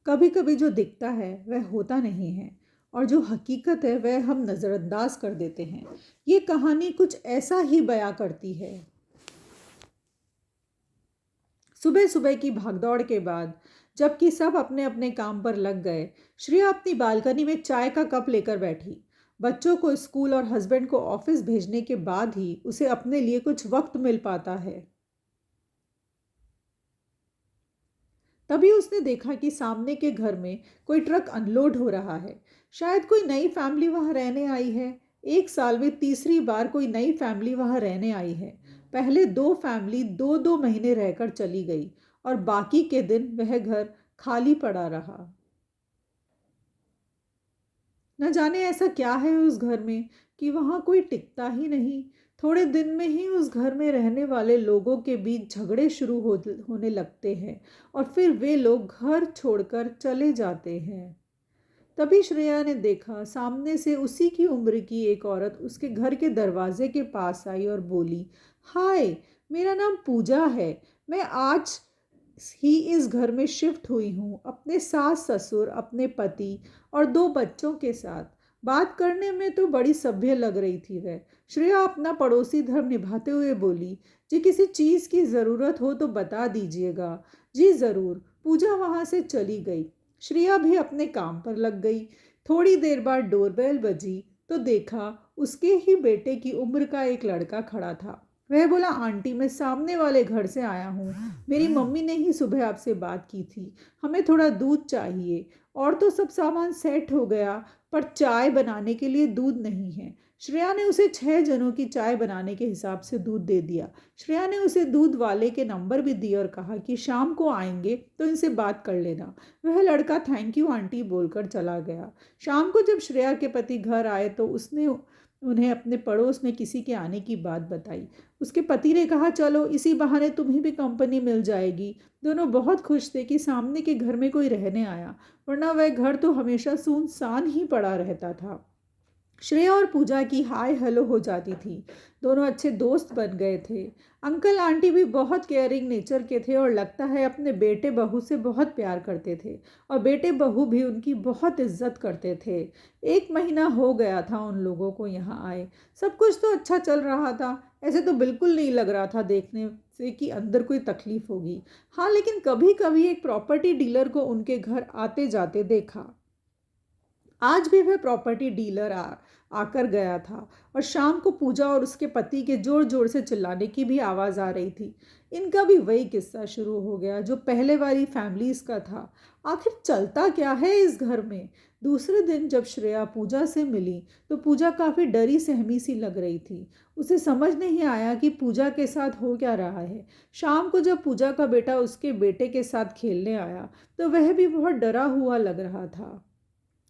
कभी कभी जो दिखता है वह होता नहीं है और जो हकीकत है वह हम नज़रअंदाज कर देते हैं। ये कहानी कुछ ऐसा ही बयां करती है। सुबह सुबह की भागदौड़ के बाद जबकि सब अपने अपने काम पर लग गए, श्रेया अपनी बालकनी में चाय का कप लेकर बैठी। बच्चों को स्कूल और हस्बैंड को ऑफिस भेजने के बाद ही उसे अपने लिए कुछ वक्त मिल पाता है। तभी उसने देखा कि सामने के घर में कोई ट्रक अनलोड हो रहा है। शायद कोई नई फैमिली वहां रहने आई है। एक साल में तीसरी बार कोई नई फैमिली वहां रहने आई है। पहले दो फैमिली दो दो महीने रहकर चली गई और बाकी के दिन वह घर खाली पड़ा रहा। न जाने ऐसा क्या है उस घर में कि वहां कोई टिकता ही नहीं। थोड़े दिन में ही उस घर में रहने वाले लोगों के बीच झगड़े होने लगते हैं और फिर वे लोग घर छोड़कर चले जाते हैं। तभी श्रेया ने देखा सामने से उसी की उम्र की एक औरत उसके घर के दरवाजे के पास आई और बोली, हाय, मेरा नाम पूजा है। मैं आज ही इस घर में शिफ्ट हुई हूँ, अपने सास ससुर, अपने पति और दो बच्चों के साथ। बात करने में तो बड़ी सभ्य लग रही थी वह। श्रेया अपना पड़ोसी धर्म निभाते हुए बोली, जी किसी चीज़ की ज़रूरत हो तो बता दीजिएगा। जी ज़रूर। पूजा वहाँ से चली गई। श्रेया भी अपने काम पर लग गई। थोड़ी देर बाद डोरबेल बजी तो देखा उसके ही बेटे की उम्र का एक लड़का खड़ा था। वह बोला, आंटी, मैं सामने वाले घर से आया हूँ। मेरी मम्मी ने ही सुबह आपसे बात की थी। हमें थोड़ा दूध चाहिए। और तो सब सामान सेट हो गया, पर चाय बनाने के लिए दूध नहीं है। श्रेया ने उसे 6 जनों की चाय बनाने के हिसाब से दूध दे दिया। श्रेया ने उसे दूध वाले के नंबर भी दिए और कहा कि शाम को आएंगे तो इनसे बात कर लेना। वह लड़का थैंक यू आंटी बोलकर चला गया। शाम को जब श्रेया के पति घर आए तो उसने उन्हें अपने पड़ोस में किसी के आने की बात बताई। उसके पति ने कहा, चलो इसी बहाने तुम्हें भी कंपनी मिल जाएगी। दोनों बहुत खुश थे कि सामने के घर में कोई रहने आया, वरना वह घर तो हमेशा सुनसान ही पड़ा रहता था। श्रेया और पूजा की हाय हेलो हो जाती थी। दोनों अच्छे दोस्त बन गए थे। अंकल आंटी भी बहुत केयरिंग नेचर के थे और लगता है अपने बेटे बहू से बहुत प्यार करते थे और बेटे बहू भी उनकी बहुत इज्जत करते थे। 1 महीना हो गया था उन लोगों को यहाँ आए। सब कुछ तो अच्छा चल रहा था। ऐसे तो बिल्कुल नहीं लग रहा था देखने से कि अंदर कोई तकलीफ होगी। हाँ, लेकिन कभी कभी एक प्रॉपर्टी डीलर को उनके घर आते जाते देखा। आज भी वह प्रॉपर्टी डीलर आकर गया था और शाम को पूजा और उसके पति के जोर जोर से चिल्लाने की भी आवाज़ आ रही थी। इनका भी वही किस्सा शुरू हो गया जो पहले वाली फैमिलीज का था। आखिर चलता क्या है इस घर में। दूसरे दिन जब श्रेया पूजा से मिली तो पूजा काफ़ी डरी सहमी सी लग रही थी। उसे समझ नहीं आया कि पूजा के साथ हो क्या रहा है। शाम को जब पूजा का बेटा उसके बेटे के साथ खेलने आया तो वह भी बहुत डरा हुआ लग रहा था।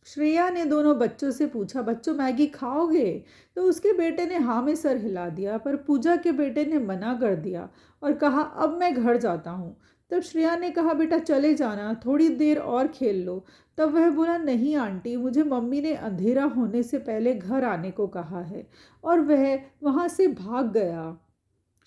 श्रेया ने दोनों बच्चों से पूछा, बच्चों मैगी खाओगे? तो उसके बेटे ने हाँ में सर हिला दिया, पर पूजा के बेटे ने मना कर दिया और कहा, अब मैं घर जाता हूँ। तब श्रेया ने कहा, बेटा चले जाना, थोड़ी देर और खेल लो। तब वह बोला, नहीं आंटी, मुझे मम्मी ने अंधेरा होने से पहले घर आने को कहा है। और वह वहाँ से भाग गया।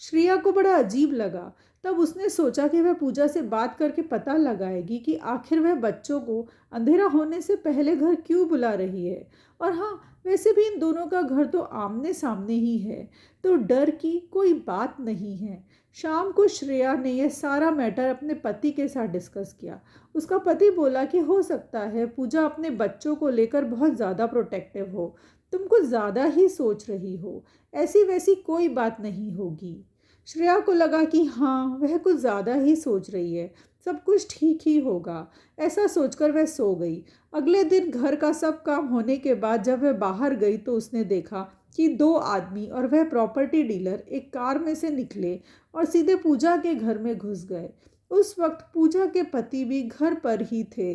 श्रेया को बड़ा अजीब लगा। तब उसने सोचा कि वह पूजा से बात करके पता लगाएगी कि आखिर वह बच्चों को अंधेरा होने से पहले घर क्यों बुला रही है। और हाँ, वैसे भी इन दोनों का घर तो आमने सामने ही है, तो डर की कोई बात नहीं है। शाम को श्रेया ने यह सारा मैटर अपने पति के साथ डिस्कस किया। उसका पति बोला कि हो सकता है पूजा अपने बच्चों को लेकर बहुत ज़्यादा प्रोटेक्टिव हो। तुम कुछ ज़्यादा ही सोच रही हो। ऐसी वैसी कोई बात नहीं होगी। श्रेया को लगा कि हाँ, वह कुछ ज़्यादा ही सोच रही है। सब कुछ ठीक ही होगा। ऐसा सोचकर वह सो गई। अगले दिन घर का सब काम होने के बाद जब वह बाहर गई तो उसने देखा कि दो आदमी और वह प्रॉपर्टी डीलर एक कार में से निकले और सीधे पूजा के घर में घुस गए। उस वक्त पूजा के पति भी घर पर ही थे।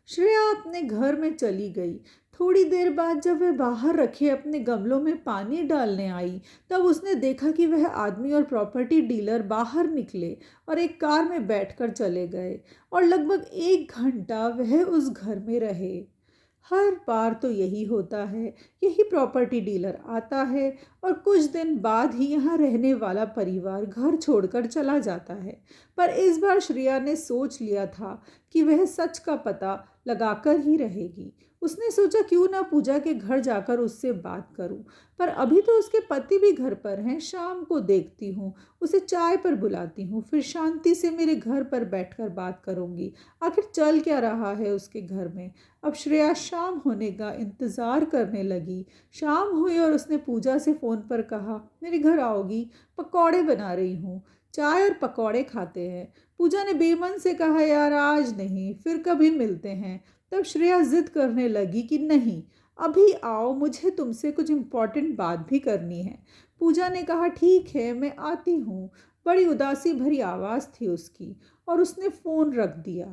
श्रेया अपने घर में चली गई। थोड़ी देर बाद जब वह बाहर रखे अपने गमलों में पानी डालने आई तब उसने देखा कि वह आदमी और प्रॉपर्टी डीलर बाहर निकले और एक कार में बैठकर चले गए और लगभग 1 घंटा वह उस घर में रहे। हर बार तो यही होता है, यही प्रॉपर्टी डीलर आता है और कुछ दिन बाद ही यहाँ रहने वाला परिवार घर छोड़कर चला जाता है। पर इस बार श्रेया ने सोच लिया था कि वह सच का पता लगाकर ही रहेगी। उसने सोचा क्यों ना पूजा के घर जाकर उससे बात करूं। पर अभी तो उसके पति भी घर पर हैं। शाम को देखती हूँ, उसे चाय पर बुलाती हूँ, फिर शांति से मेरे घर पर बैठकर बात करूंगी। आखिर चल क्या रहा है उसके घर में। अब श्रेया शाम होने का इंतज़ार करने लगी। शाम हुई और उसने पूजा से फ़ोन पर कहा, मेरे घर आओगी? पकौड़े बना रही हूँ, चाय और पकौड़े खाते हैं। पूजा ने बेमन से कहा, यार आज नहीं, फिर कभी मिलते हैं। तब श्रेया जिद करने लगी कि नहीं, अभी आओ, मुझे तुमसे कुछ इम्पोर्टेंट बात भी करनी है। पूजा ने कहा, ठीक है, मैं आती हूँ। बड़ी उदासी भरी आवाज़ थी उसकी और उसने फ़ोन रख दिया।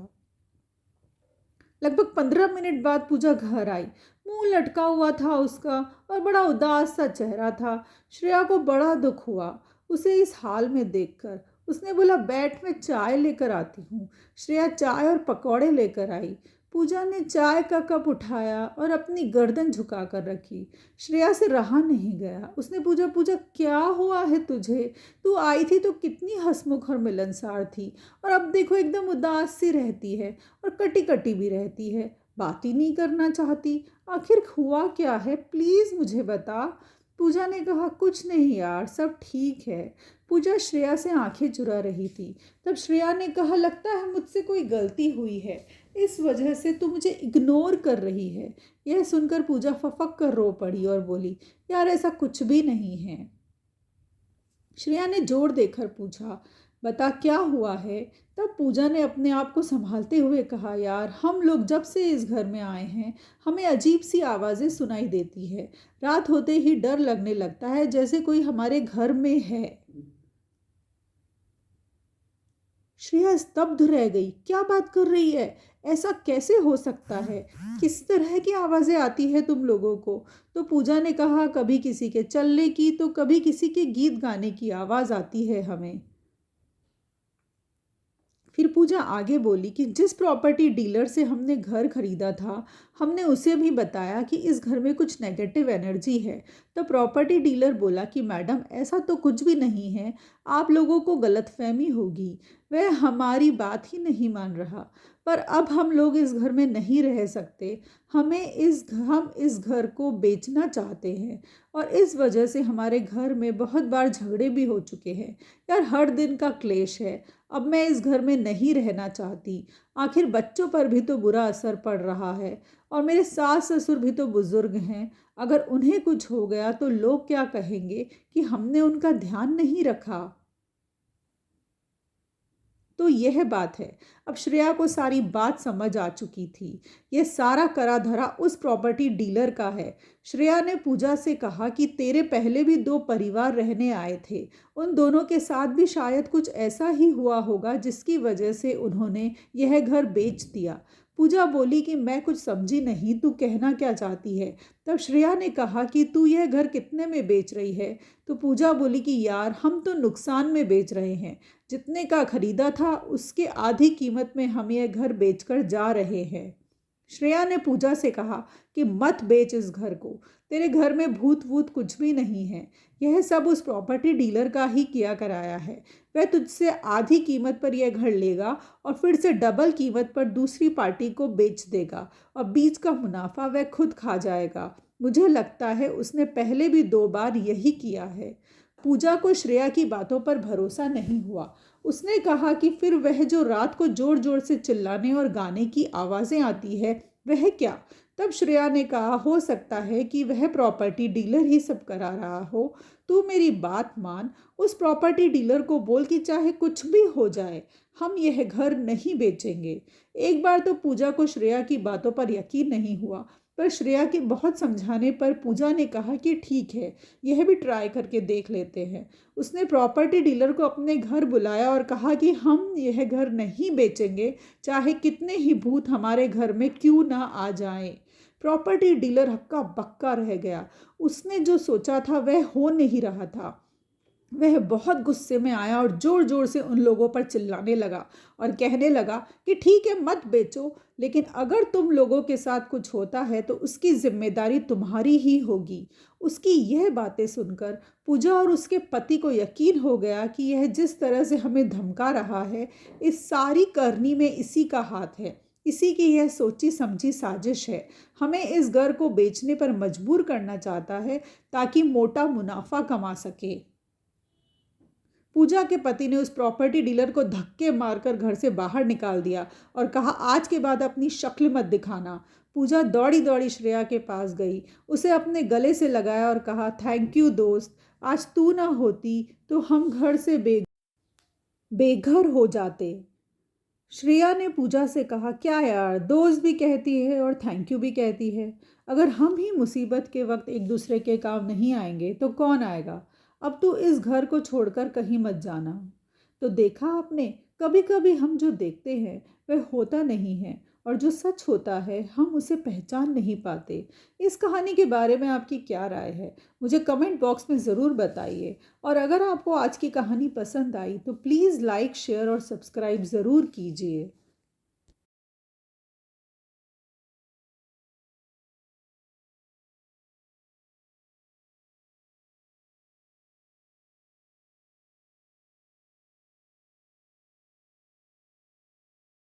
लगभग 15 मिनट बाद पूजा घर आई। मुंह लटका हुआ था उसका और बड़ा उदास सा चेहरा था। श्रेया को बड़ा दुख हुआ उसे इस हाल में देखकर। उसने बोला, बैठ, मैं चाय लेकर आती हूँ। श्रेया चाय और पकौड़े लेकर आई। पूजा ने चाय का कप उठाया और अपनी गर्दन झुका कर रखी। श्रेया से रहा नहीं गया। उसने पूछा, पूजा क्या हुआ है तुझे? तू आई थी तो कितनी हंसमुख और मिलनसार थी, और अब देखो एकदम उदास सी रहती है और कटी कटी भी रहती है, बात ही नहीं करना चाहती। आखिर हुआ क्या है, प्लीज़ मुझे बता। पूजा ने कहा, कुछ नहीं यार, सब ठीक है। पूजा श्रेया से आंखें चुरा रही थी। तब श्रेया ने कहा, लगता है मुझसे कोई गलती हुई है, इस वजह से तू मुझे इग्नोर कर रही है। यह सुनकर पूजा फफक कर रो पड़ी और बोली, यार ऐसा कुछ भी नहीं है। श्रेया ने जोर देकर पूछा, बता क्या हुआ है। तब पूजा ने अपने आप को संभालते हुए कहा, यार हम लोग जब से इस घर में आए हैं हमें अजीब सी आवाज़ें सुनाई देती है। रात होते ही डर लगने लगता है जैसे कोई हमारे घर में है। श्रेया स्तब्ध रह गई। क्या बात कर रही है? ऐसा कैसे हो सकता है? किस तरह की आवाज़ें आती है तुम लोगों को? तो पूजा ने कहा, कभी किसी के चलने की तो कभी किसी के गीत गाने की आवाज़ आती है हमें। फिर पूजा आगे बोली कि जिस प्रॉपर्टी डीलर से हमने घर खरीदा था, हमने उसे भी बताया कि इस घर में कुछ नेगेटिव एनर्जी है। तो प्रॉपर्टी डीलर बोला कि मैडम ऐसा तो कुछ भी नहीं है, आप लोगों को गलतफहमी होगी। वह हमारी बात ही नहीं मान रहा। पर अब हम लोग इस घर में नहीं रह सकते। हम इस घर को बेचना चाहते हैं और इस वजह से हमारे घर में बहुत बार झगड़े भी हो चुके हैं। यार हर दिन का क्लेश है। अब मैं इस घर में नहीं रहना चाहती। आखिर बच्चों पर भी तो बुरा असर पड़ रहा है और मेरे सास ससुर भी तो बुजुर्ग हैं। अगर उन्हें कुछ हो गया तो लोग क्या कहेंगे कि हमने उनका ध्यान नहीं रखा। तो यह बात है। अब श्रेया को सारी बात समझ आ चुकी थी। यह सारा करा धरा उस प्रॉपर्टी डीलर का है। श्रेया ने पूजा से कहा कि तेरे पहले भी दो परिवार रहने आए थे, उन दोनों के साथ भी शायद कुछ ऐसा ही हुआ होगा जिसकी वजह से उन्होंने यह घर बेच दिया। पूजा बोली कि मैं कुछ समझी नहीं, तू कहना क्या चाहती है। तब श्रेया ने कहा कि तू यह घर कितने में बेच रही है। तो पूजा बोली कि यार हम तो नुकसान में बेच रहे हैं, जितने का खरीदा था उसके आधी कीमत में हम यह घर बेचकर जा रहे हैं। श्रेया ने पूजा से कहा कि मत बेच इस घर को, तेरे घर में भूत वूत कुछ भी नहीं है। यह सब उस प्रॉपर्टी डीलर का ही किया कराया है। वह तुझसे आधी कीमत पर यह घर लेगा और फिर से डबल कीमत पर दूसरी पार्टी को बेच देगा और बीच का मुनाफा वह खुद खा जाएगा। मुझे लगता है उसने पहले भी 2 बार यही किया है। पूजा को श्रेया की बातों पर भरोसा नहीं हुआ। उसने कहा कि फिर वह जो रात को जोर जोर से चिल्लाने और गाने की आवाज़ें आती है, वह क्या? तब श्रेया ने कहा, हो सकता है कि वह प्रॉपर्टी डीलर ही सब करा रहा हो। तू मेरी बात मान, उस प्रॉपर्टी डीलर को बोल कि चाहे कुछ भी हो जाए, हम यह घर नहीं बेचेंगे। एक बार तो पूजा को श्रेया की बातों पर यकीन नहीं हुआ, पर श्रेया के बहुत समझाने पर पूजा ने कहा कि ठीक है, यह भी ट्राई करके देख लेते हैं। उसने प्रॉपर्टी डीलर को अपने घर बुलाया और कहा कि हम यह घर नहीं बेचेंगे, चाहे कितने ही भूत हमारे घर में क्यों ना आ जाएं। प्रॉपर्टी डीलर हक्का बक्का रह गया। उसने जो सोचा था वह हो नहीं रहा था। वह बहुत गुस्से में आया और ज़ोर ज़ोर से उन लोगों पर चिल्लाने लगा और कहने लगा कि ठीक है, मत बेचो, लेकिन अगर तुम लोगों के साथ कुछ होता है तो उसकी जिम्मेदारी तुम्हारी ही होगी। उसकी यह बातें सुनकर पूजा और उसके पति को यकीन हो गया कि यह जिस तरह से हमें धमका रहा है, इस सारी करनी में इसी का हाथ है। इसी की यह सोची समझी साजिश है। हमें इस घर को बेचने पर मजबूर करना चाहता है ताकि मोटा मुनाफा कमा सके। पूजा के पति ने उस प्रॉपर्टी डीलर को धक्के मारकर घर से बाहर निकाल दिया और कहा, आज के बाद अपनी शक्ल मत दिखाना। पूजा दौड़ी दौड़ी श्रेया के पास गई, उसे अपने गले से लगाया और कहा, थैंक यू दोस्त, आज तू ना होती तो हम घर से बेघर हो जाते। श्रेया ने पूजा से कहा, क्या यार, दोस्त भी कहती है और थैंक यू भी कहती है। अगर हम ही मुसीबत के वक्त एक दूसरे के काम नहीं आएंगे तो कौन आएगा। अब तू इस घर को छोड़कर कहीं मत जाना। तो देखा आपने, कभी कभी हम जो देखते हैं वह होता नहीं है, और जो सच होता है हम उसे पहचान नहीं पाते। इस कहानी के बारे में आपकी क्या राय है, मुझे कमेंट बॉक्स में ज़रूर बताइए। और अगर आपको आज की कहानी पसंद आई तो प्लीज़ लाइक, शेयर और सब्सक्राइब ज़रूर कीजिए।